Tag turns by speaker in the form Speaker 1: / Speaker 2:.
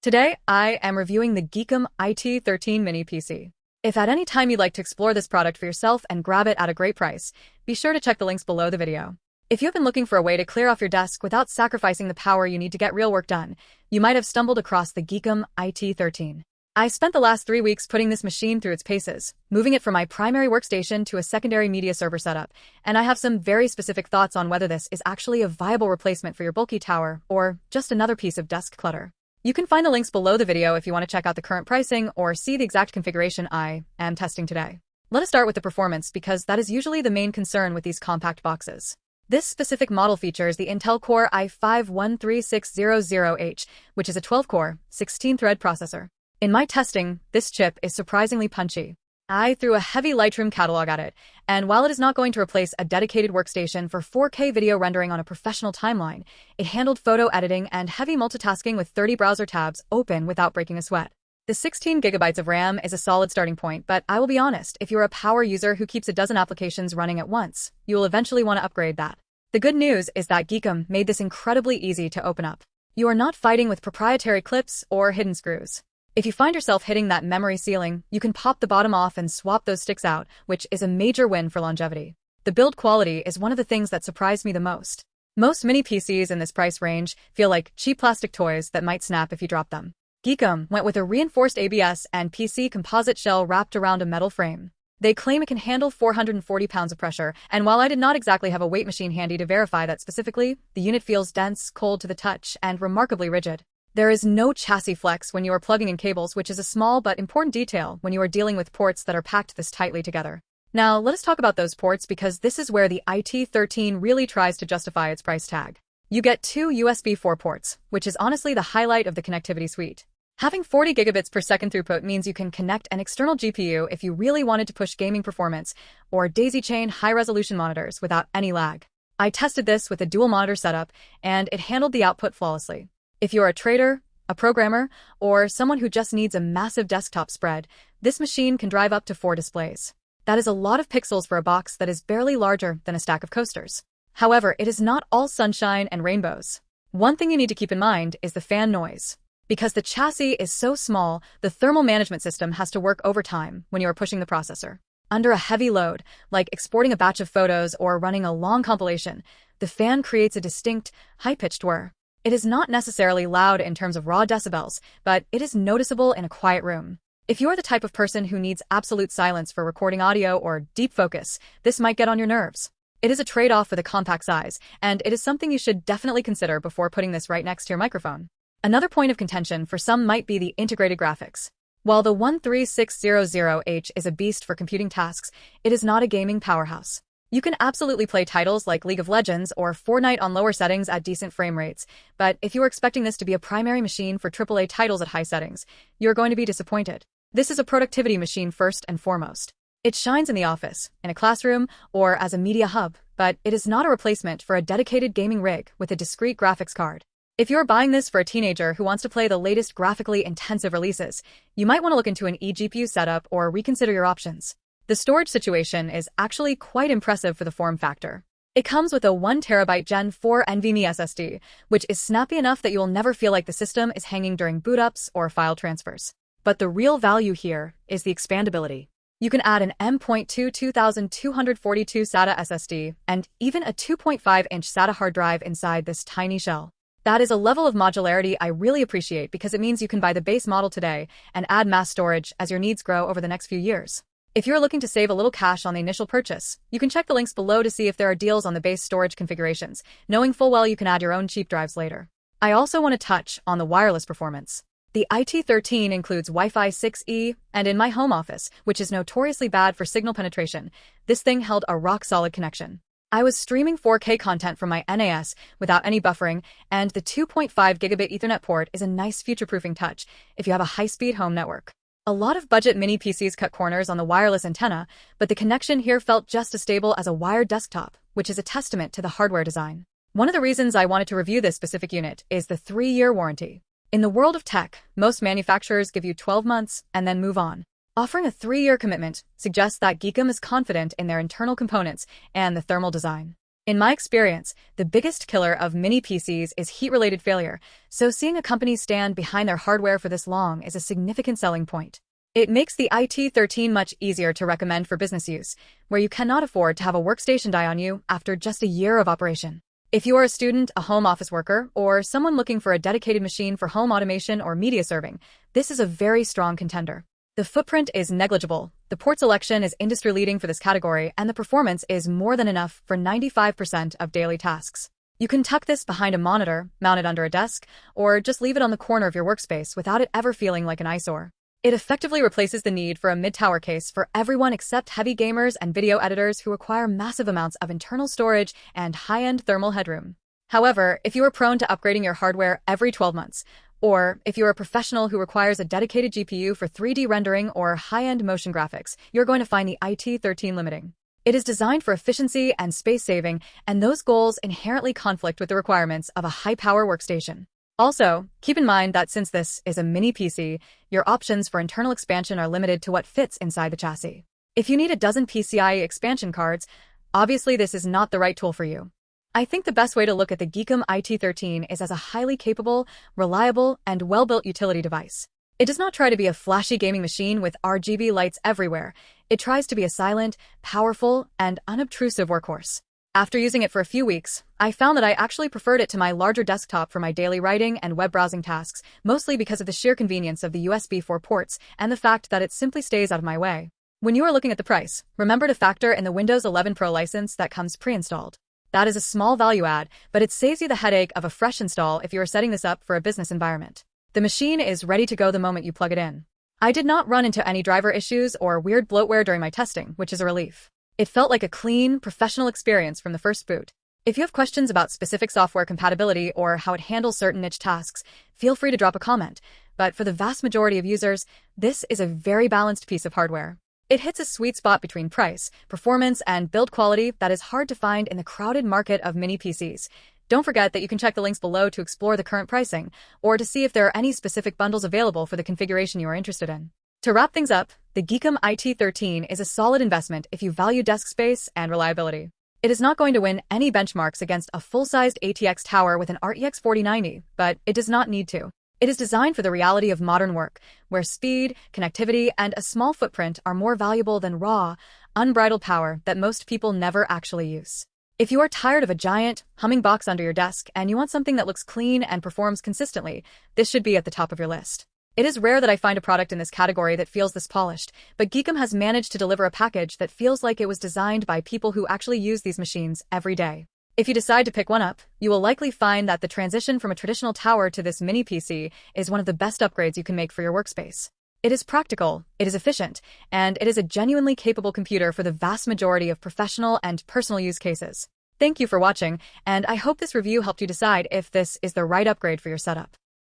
Speaker 1: Today, I am reviewing the GEEKOM IT13 Mini PC. If at any time you'd like to explore this product for yourself and grab it at a great price, be sure to check the links below the video. If you've been looking for a way to clear off your desk without sacrificing the power you need to get real work done, you might have stumbled across the GEEKOM IT13. I spent the last 3 weeks putting this machine through its paces, moving it from my primary workstation to a secondary media server setup, and I have some very specific thoughts on whether this is actually a viable replacement for your bulky tower or just another piece of desk clutter. You can find the links below the video if you want to check out the current pricing or see the exact configuration I am testing today. Let us start with the performance because that is usually the main concern with these compact boxes. This specific model features the Intel Core i5-13600H, which is a 12-core, 16-thread processor. In my testing, this chip is surprisingly punchy. I threw a heavy Lightroom catalog at it, and while it is not going to replace a dedicated workstation for 4K video rendering on a professional timeline, it handled photo editing and heavy multitasking with 30 browser tabs open without breaking a sweat. The 16 gigabytes of RAM is a solid starting point, but I will be honest, if you're a power user who keeps a dozen applications running at once, you will eventually want to upgrade that. The good news is that GEEKOM made this incredibly easy to open up. You are not fighting with proprietary clips or hidden screws. If you find yourself hitting that memory ceiling, you can pop the bottom off and swap those sticks out, which is a major win for longevity. The build quality is one of the things that surprised me the most. Most mini PCs in this price range feel like cheap plastic toys that might snap if you drop them. GEEKOM went with a reinforced ABS and PC composite shell wrapped around a metal frame. They claim it can handle 440 pounds of pressure, and while I did not exactly have a weight machine handy to verify that specifically, the unit feels dense, cold to the touch, and remarkably rigid. There is no chassis flex when you are plugging in cables, which is a small but important detail when you are dealing with ports that are packed this tightly together. Now, let us talk about those ports because this is where the IT13 really tries to justify its price tag. You get 2 USB 4 ports, which is honestly the highlight of the connectivity suite. Having 40 gigabits per second throughput means you can connect an external GPU if you really wanted to push gaming performance or daisy-chain high-resolution monitors without any lag. I tested this with a dual monitor setup, and it handled the output flawlessly. If you're a trader, a programmer, or someone who just needs a massive desktop spread, this machine can drive up to 4 displays. That is a lot of pixels for a box that is barely larger than a stack of coasters. However, it is not all sunshine and rainbows. One thing you need to keep in mind is the fan noise. Because the chassis is so small, the thermal management system has to work overtime when you are pushing the processor. Under a heavy load, like exporting a batch of photos or running a long compilation, the fan creates a distinct, high-pitched whir. It is not necessarily loud in terms of raw decibels, but it is noticeable in a quiet room. If you're the type of person who needs absolute silence for recording audio or deep focus, this might get on your nerves. It is a trade-off with a compact size, and it is something you should definitely consider before putting this right next to your microphone. Another point of contention for some might be the integrated graphics. While the 13600H is a beast for computing tasks, it is not a gaming powerhouse. You can absolutely play titles like League of Legends or Fortnite on lower settings at decent frame rates, but if you are expecting this to be a primary machine for AAA titles at high settings, you're going to be disappointed. This is a productivity machine first and foremost. It shines in the office, in a classroom, or as a media hub, but it is not a replacement for a dedicated gaming rig with a discrete graphics card. If you're buying this for a teenager who wants to play the latest graphically intensive releases, you might want to look into an eGPU setup or reconsider your options. The storage situation is actually quite impressive for the form factor. It comes with a 1TB Gen 4 NVMe SSD, which is snappy enough that you'll never feel like the system is hanging during boot-ups or file transfers. But the real value here is the expandability. You can add an M.2 2242 SATA SSD and even a 2.5-inch SATA hard drive inside this tiny shell. That is a level of modularity I really appreciate because it means you can buy the base model today and add mass storage as your needs grow over the next few years. If you're looking to save a little cash on the initial purchase, you can check the links below to see if there are deals on the base storage configurations, knowing full well you can add your own cheap drives later. I also want to touch on the wireless performance. The IT13 includes Wi-Fi 6E, and in my home office, which is notoriously bad for signal penetration, this thing held a rock-solid connection. I was streaming 4K content from my NAS without any buffering, and the 2.5 gigabit Ethernet port is a nice future-proofing touch if you have a high-speed home network. A lot of budget mini PCs cut corners on the wireless antenna, but the connection here felt just as stable as a wired desktop, which is a testament to the hardware design. One of the reasons I wanted to review this specific unit is the 3-year warranty. In the world of tech, most manufacturers give you 12 months and then move on. Offering a 3-year commitment suggests that GEEKOM is confident in their internal components and the thermal design. In my experience, the biggest killer of mini PCs is heat-related failure, so seeing a company stand behind their hardware for this long is a significant selling point. It makes the IT13 much easier to recommend for business use, where you cannot afford to have a workstation die on you after just a year of operation. If you are a student, a home office worker, or someone looking for a dedicated machine for home automation or media serving, this is a very strong contender. The footprint is negligible, the port selection is industry-leading for this category, and the performance is more than enough for 95% of daily tasks. You can tuck this behind a monitor, mount it under a desk, or just leave it on the corner of your workspace without it ever feeling like an eyesore. It effectively replaces the need for a mid-tower case for everyone except heavy gamers and video editors who require massive amounts of internal storage and high-end thermal headroom. However, if you are prone to upgrading your hardware every 12 months, or if you're a professional who requires a dedicated GPU for 3D rendering or high-end motion graphics, you're going to find the IT13 limiting. It is designed for efficiency and space saving, and those goals inherently conflict with the requirements of a high-power workstation. Also, keep in mind that since this is a mini PC, your options for internal expansion are limited to what fits inside the chassis. If you need a dozen PCIe expansion cards, obviously this is not the right tool for you. I think the best way to look at the GEEKOM IT13 is as a highly capable, reliable, and well-built utility device. It does not try to be a flashy gaming machine with RGB lights everywhere. It tries to be a silent, powerful, and unobtrusive workhorse. After using it for a few weeks, I found that I actually preferred it to my larger desktop for my daily writing and web browsing tasks, mostly because of the sheer convenience of the USB 4 ports and the fact that it simply stays out of my way. When you are looking at the price, remember to factor in the Windows 11 Pro license that comes pre-installed. That is a small value add, but it saves you the headache of a fresh install if you are setting this up for a business environment. The machine is ready to go the moment you plug it in. I did not run into any driver issues or weird bloatware during my testing, which is a relief. It felt like a clean, professional experience from the first boot. If you have questions about specific software compatibility or how it handles certain niche tasks, feel free to drop a comment. But for the vast majority of users, this is a very balanced piece of hardware. It hits a sweet spot between price, performance, and build quality that is hard to find in the crowded market of mini PCs. Don't forget that you can check the links below to explore the current pricing, or to see if there are any specific bundles available for the configuration you are interested in. To wrap things up, the GEEKOM IT13 is a solid investment if you value desk space and reliability. It is not going to win any benchmarks against a full-sized ATX tower with an RTX 4090, but it does not need to. It is designed for the reality of modern work, where speed, connectivity, and a small footprint are more valuable than raw, unbridled power that most people never actually use. If you are tired of a giant, humming box under your desk and you want something that looks clean and performs consistently, this should be at the top of your list. It is rare that I find a product in this category that feels this polished, but GEEKOM has managed to deliver a package that feels like it was designed by people who actually use these machines every day. If you decide to pick one up, you will likely find that the transition from a traditional tower to this mini PC is one of the best upgrades you can make for your workspace. It is practical, it is efficient, and it is a genuinely capable computer for the vast majority of professional and personal use cases. Thank you for watching, and I hope this review helped you decide if this is the right upgrade for your setup.